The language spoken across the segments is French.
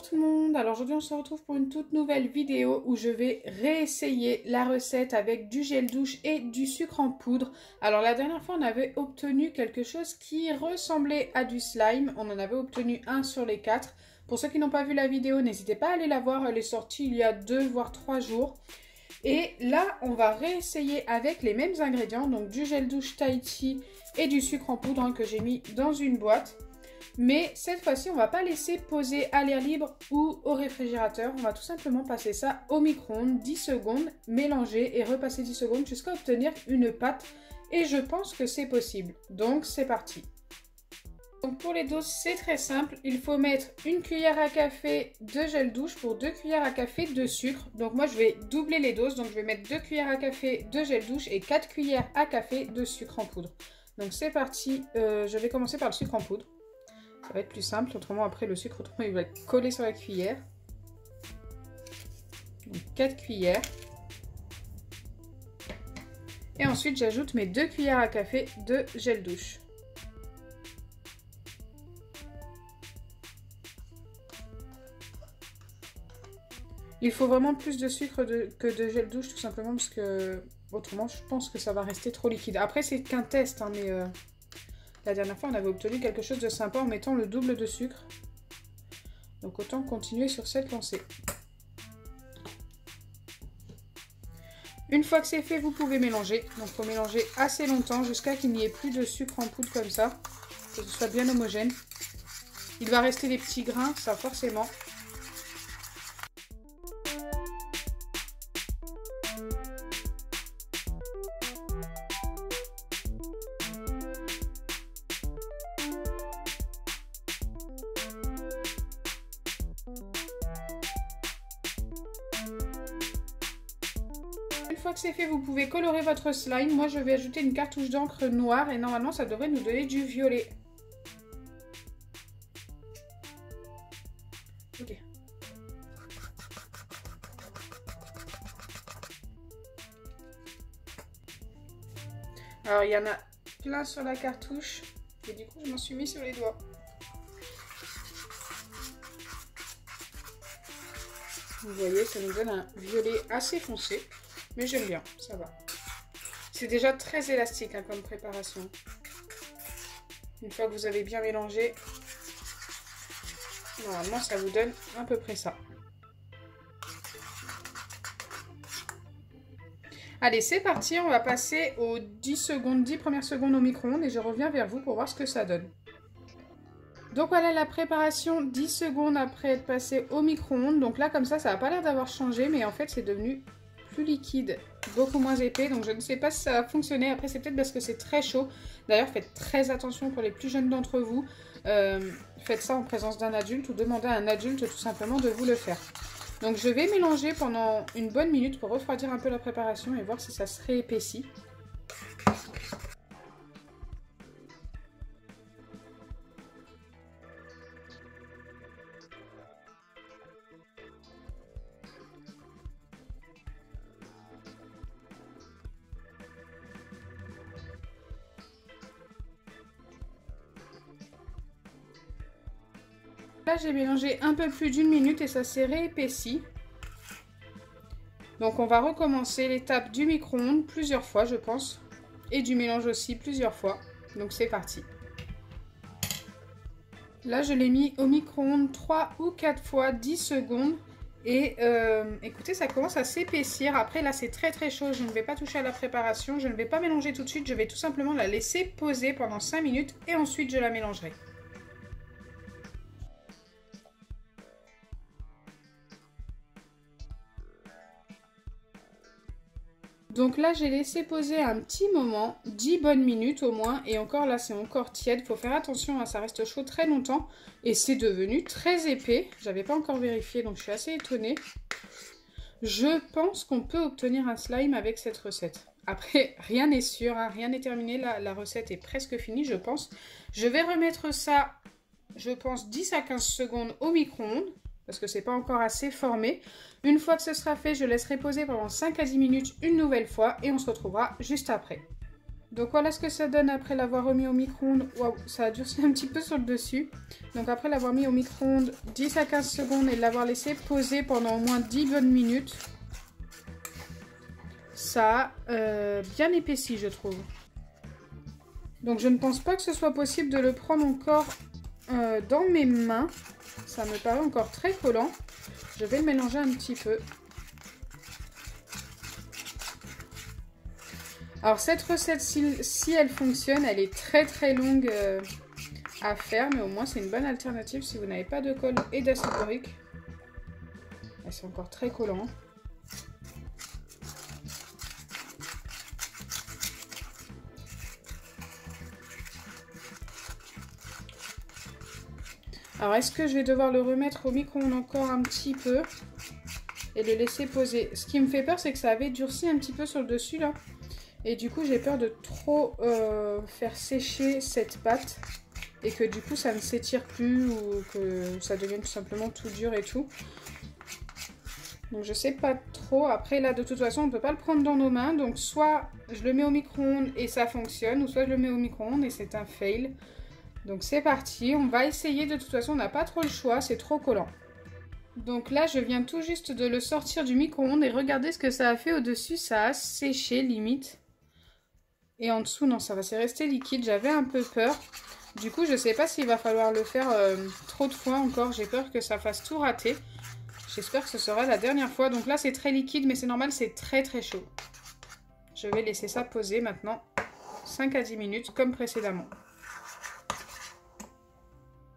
tout le monde, alors aujourd'hui on se retrouve pour une toute nouvelle vidéo où je vais réessayer la recette avec du gel douche et du sucre en poudre. Alors la dernière fois on avait obtenu quelque chose qui ressemblait à du slime, on en avait obtenu un sur les 4. Pour ceux qui n'ont pas vu la vidéo, n'hésitez pas à aller la voir, elle est sortie il y a 2 voire 3 jours. Et là on va réessayer avec les mêmes ingrédients, donc du gel douche Tahiti et du sucre en poudre que j'ai mis dans une boîte. Mais cette fois-ci, on ne va pas laisser poser à l'air libre ou au réfrigérateur. On va tout simplement passer ça au micro-ondes, 10 secondes, mélanger et repasser 10 secondes jusqu'à obtenir une pâte. Et je pense que c'est possible. Donc, c'est parti. Donc, pour les doses, c'est très simple. Il faut mettre 1 cuillère à café de gel douche pour 2 cuillères à café de sucre. Donc, moi, je vais doubler les doses. Donc, je vais mettre 2 cuillères à café de gel douche et 4 cuillères à café de sucre en poudre. Donc, c'est parti. Je vais commencer par le sucre en poudre. Ça va être plus simple, autrement après le sucre, autrement il va être collé sur la cuillère. Donc 4 cuillères. Et ensuite j'ajoute mes 2 cuillères à café de gel douche. Il faut vraiment plus de sucre que de gel douche tout simplement parce que autrement je pense que ça va rester trop liquide. Après c'est qu'un test hein, mais... La dernière fois, on avait obtenu quelque chose de sympa en mettant le double de sucre. Donc autant continuer sur cette lancée. Une fois que c'est fait, vous pouvez mélanger. Donc il faut mélanger assez longtemps jusqu'à qu'il n'y ait plus de sucre en poudre comme ça. Que ce soit bien homogène. Il va rester des petits grains, ça forcément. Une fois que c'est fait, vous pouvez colorer votre slime. Moi, je vais ajouter une cartouche d'encre noire et normalement, ça devrait nous donner du violet. Ok. Alors, il y en a plein sur la cartouche et du coup, je m'en suis mis sur les doigts. Vous voyez, ça nous donne un violet assez foncé. Mais j'aime bien, ça va. C'est déjà très élastique hein, comme préparation. Une fois que vous avez bien mélangé, normalement ça vous donne à peu près ça. Allez, c'est parti, on va passer aux 10 premières secondes au micro-ondes et je reviens vers vous pour voir ce que ça donne. Donc voilà la préparation 10 secondes après être passé au micro-ondes. Donc là comme ça n'a pas l'air d'avoir changé mais en fait c'est devenu plus liquide, beaucoup moins épais, donc je ne sais pas si ça va fonctionner. Après c'est peut-être parce que c'est très chaud. D'ailleurs faites très attention pour les plus jeunes d'entre vous, faites ça en présence d'un adulte ou demandez à un adulte tout simplement de vous le faire. Donc je vais mélanger pendant une bonne minute pour refroidir un peu la préparation et voir si ça se réépaissit. Là j'ai mélangé un peu plus d'1 minute et ça s'est réépaissi. Donc on va recommencer l'étape du micro-ondes plusieurs fois je pense. Et du mélange aussi plusieurs fois. Donc c'est parti. Là je l'ai mis au micro-ondes 3 ou 4 fois 10 secondes. Et écoutez ça commence à s'épaissir. Après là c'est très très chaud, je ne vais pas toucher à la préparation. Je ne vais pas mélanger tout de suite, je vais tout simplement la laisser poser pendant 5 minutes. Et ensuite je la mélangerai. Donc là, j'ai laissé poser un petit moment, 10 bonnes minutes au moins. Et encore là, c'est encore tiède. Il faut faire attention, hein, ça reste chaud très longtemps. Et c'est devenu très épais. J'avais pas encore vérifié, donc je suis assez étonnée. Je pense qu'on peut obtenir un slime avec cette recette. Après, rien n'est sûr, hein, rien n'est terminé. La recette est presque finie, je pense. Je vais remettre ça, je pense, 10 à 15 secondes au micro-ondes. Parce que c'est pas encore assez formé. Une fois que ce sera fait, je laisserai poser pendant 5 à 10 minutes une nouvelle fois et on se retrouvera juste après. Donc voilà ce que ça donne après l'avoir remis au micro-ondes. Waouh, ça a durci un petit peu sur le dessus. Donc après l'avoir mis au micro-ondes 10 à 15 secondes et l'avoir laissé poser pendant au moins 10 bonnes minutes, ça a bien épaissi, je trouve. Donc je ne pense pas que ce soit possible de le prendre encore dans mes mains. Ça me paraît encore très collant. Je vais le mélanger un petit peu. Alors cette recette, si elle fonctionne, elle est très longue à faire, mais au moins c'est une bonne alternative si vous n'avez pas de colle et d'acide borique. C'est encore très collant. Alors est-ce que je vais devoir le remettre au micro-ondes encore un petit peu et le laisser poser? Ce qui me fait peur, c'est que ça avait durci un petit peu sur le dessus là. Et du coup, j'ai peur de trop faire sécher cette pâte et que du coup, ça ne s'étire plus ou que ça devienne tout simplement tout dur et tout. Donc, je sais pas trop. Après, là, de toute façon, on ne peut pas le prendre dans nos mains. Donc, soit je le mets au micro-ondes et ça fonctionne, ou soit je le mets au micro-ondes et c'est un fail. Donc, c'est parti. On va essayer. De toute façon, on n'a pas trop le choix. C'est trop collant. Donc là, je viens tout juste de le sortir du micro-ondes et regardez ce que ça a fait au-dessus. Ça a séché, limite. Et en dessous, non, ça va, c'est resté liquide. J'avais un peu peur. Du coup, je sais pas s'il va falloir le faire trop de fois encore. J'ai peur que ça fasse tout rater. J'espère que ce sera la dernière fois. Donc là, c'est très liquide, mais c'est normal, c'est très chaud. Je vais laisser ça poser maintenant 5 à 10 minutes, comme précédemment.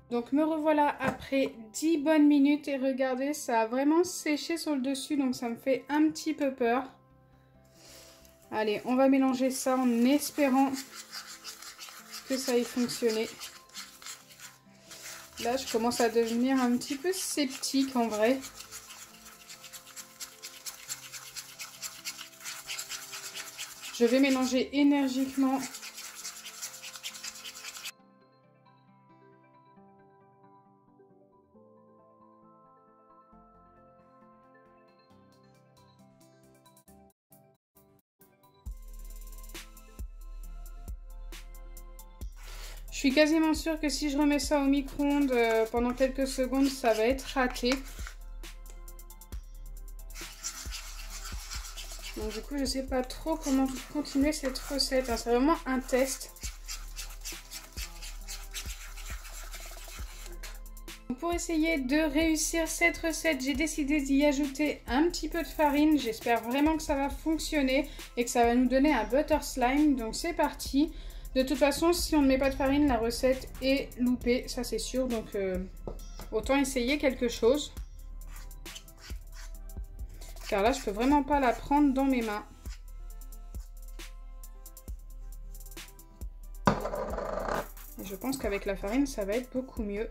Donc me revoilà après 10 bonnes minutes. Et regardez, ça a vraiment séché sur le dessus. Donc ça me fait un petit peu peur. Allez, on va mélanger ça en espérant que ça ait fonctionné. Là, je commence à devenir un petit peu sceptique en vrai. Je vais mélanger énergiquement. Je suis quasiment sûre que si je remets ça au micro-ondes pendant quelques secondes, ça va être raté. Donc du coup, je sais pas trop comment continuer cette recette. C'est vraiment un test. Pour essayer de réussir cette recette, j'ai décidé d'y ajouter un petit peu de farine. J'espère vraiment que ça va fonctionner et que ça va nous donner un butter slime. Donc c'est parti. De toute façon, si on ne met pas de farine, la recette est loupée, ça c'est sûr. Donc autant essayer quelque chose. Car là, je peux vraiment pas la prendre dans mes mains. Et je pense qu'avec la farine, ça va être beaucoup mieux.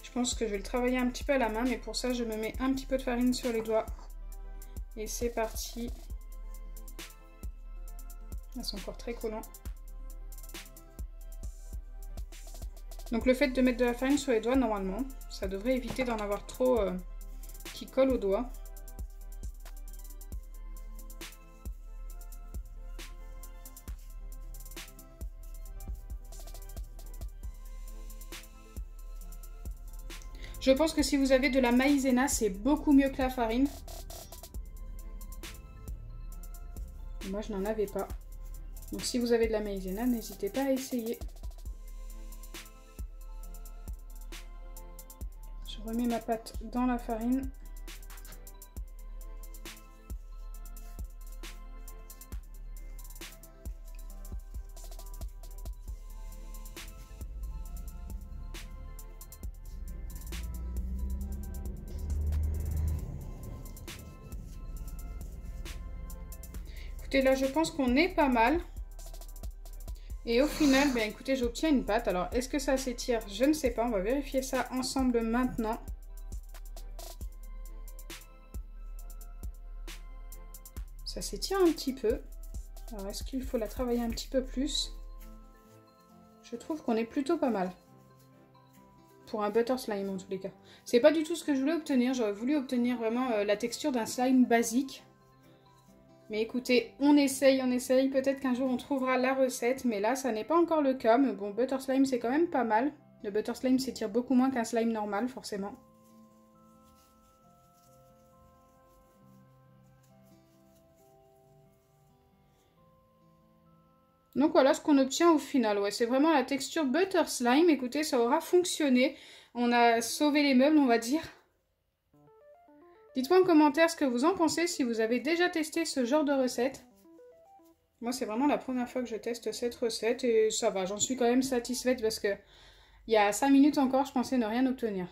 Je pense que je vais le travailler un petit peu à la main, mais pour ça, je me mets un petit peu de farine sur les doigts. Et c'est parti. Elles sont encore très collants. Donc le fait de mettre de la farine sur les doigts, normalement, ça devrait éviter d'en avoir trop qui collent aux doigts. Je pense que si vous avez de la maïzena, c'est beaucoup mieux que la farine. Moi, je n'en avais pas. Donc si vous avez de la maïzena, n'hésitez pas à essayer. Je remets ma pâte dans la farine. Écoutez, là je pense qu'on est pas mal. Et au final, ben, écoutez, j'obtiens une pâte. Alors, est-ce que ça s'étire? Je ne sais pas. On va vérifier ça ensemble maintenant. Ça s'étire un petit peu. Alors, est-ce qu'il faut la travailler un petit peu plus? Je trouve qu'on est plutôt pas mal. Pour un butter slime en tous les cas. C'est pas du tout ce que je voulais obtenir. J'aurais voulu obtenir vraiment la texture d'un slime basique. Mais écoutez, on essaye. Peut-être qu'un jour on trouvera la recette. Mais là, ça n'est pas encore le cas. Mais bon, butter slime, c'est quand même pas mal. Le butter slime s'étire beaucoup moins qu'un slime normal, forcément. Donc voilà ce qu'on obtient au final. Ouais, c'est vraiment la texture butter slime. Écoutez, ça aura fonctionné. On a sauvé les meubles, on va dire. Dites-moi en commentaire ce que vous en pensez, si vous avez déjà testé ce genre de recette. Moi, c'est vraiment la première fois que je teste cette recette et ça va. J'en suis quand même satisfaite parce que il y a 5 minutes encore, je pensais ne rien obtenir.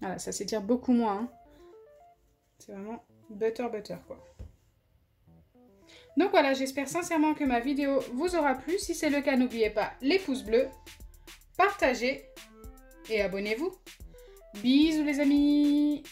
Voilà, ça s'étire beaucoup moins. Hein. C'est vraiment butter quoi. Donc voilà, j'espère sincèrement que ma vidéo vous aura plu. Si c'est le cas, n'oubliez pas les pouces bleus, partagez et abonnez-vous. Bisous les amis!